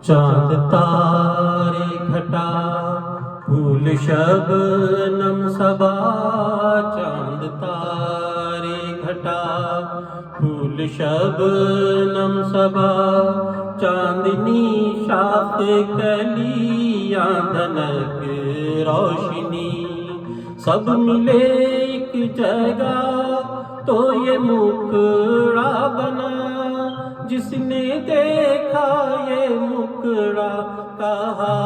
چاند تارے گھٹا پھول شبنم صبا، چاند تارے گھٹا پھول شبنم صبا، چاندنی شاخ کلیاں دھنک روشنی، سب ملے ایک جگہ تو یہ مکڑا بنا، جس نے دیکھا یہ مکڑا کہا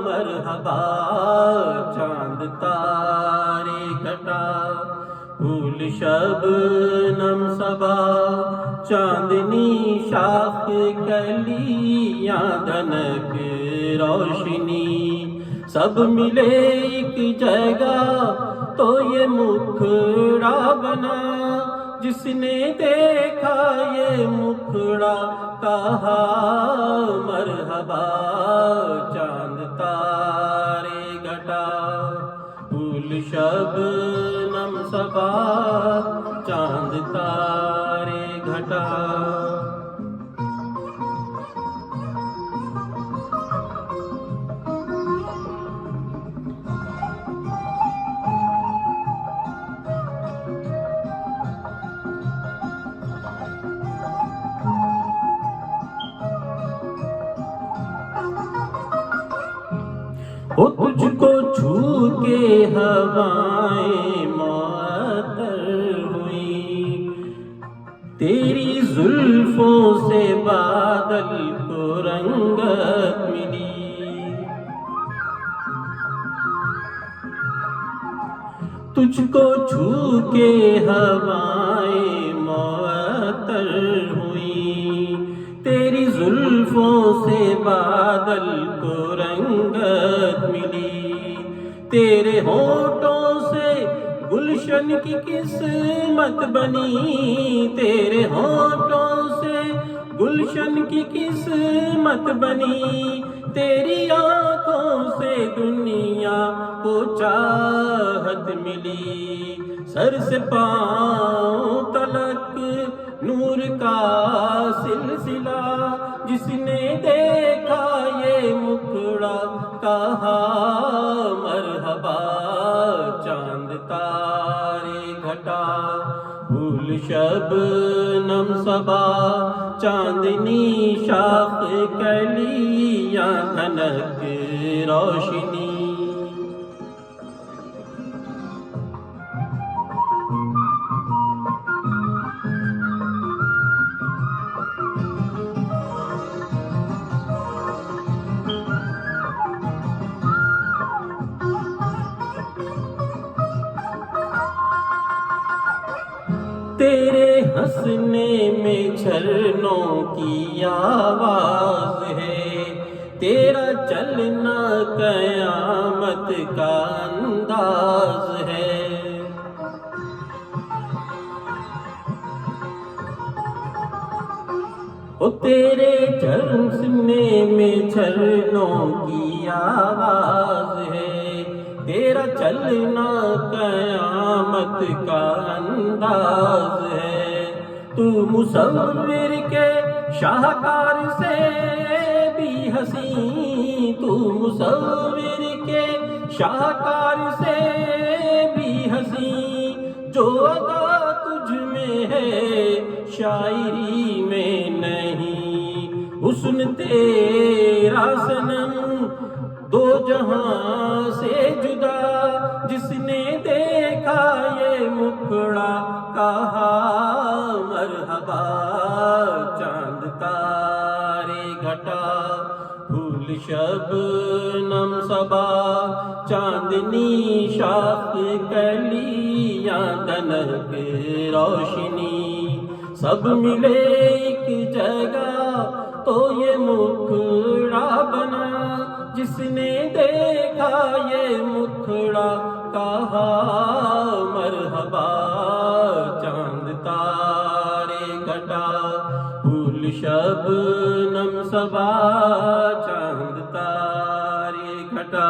مرحبا، چاند تارے گھٹا پھول شبنم صبا، چاندنی شاخ کلیاں دھنک روشنی، سب ملے ایک جگہ تو یہ مکڑا بنا، جس نے دیکھا یہ مکڑا کہا مرحبا، چاند تارے گھٹا پھول شبنم صبا، چاند تارے گھٹا۔ وہ تجھ کو چھو کے ہوائیں معطر ہوئی، تیری زلفوں سے بادل کو رنگت ملی، تجھ کو چھو کے ہوائیں معطر ہوئی، تیری زلفوں سے بادل کو رنگت ملی، تیرے ہونٹوں سے گلشن کی قسمت بنی، تیرے ہونٹوں سے گلشن کی قسمت بنی، تیری آنکھوں سے دنیا کو چاہت ملی، سر سے پاؤں تلک نور کا سلسلہ، جس نے دیکھا یہ مکڑا کہا مرحبا، چاند تارے گھٹا پھول شبنم صبا، چاندنی شاخ کلیاں دھنک روشنی، تیرے ہنسنے میں جھرنوں کی آواز ہے، تیرا چلنا قیامت کا انداز ہے، او تیرے ہنسنے میں جھرنوں کی آواز ہے، تیرا چلنا قیامت کا انداز ہے، تو مصور کے شاہکار سے بھی حسین، تو مصور کے شاہکار سے بھی حسین، جو ادا تجھ میں ہے شاعری میں نہیں، حسن تیرا صنم دو جہاں سے جدا، جس نے دیکھا یہ مکڑا کہا مرحبا، چاند تارے گھٹا پھول شبنم صبا، چاندنی شاخ کلیاں دھنک روشنی، سب ملے ایک جگہ تو یہ مکڑا بنا، جس نے دیکھا یہ مکڑا کہا مرحبا، چاند تارے گھٹا پھول شبنم صبا، چاند تارے گھٹا۔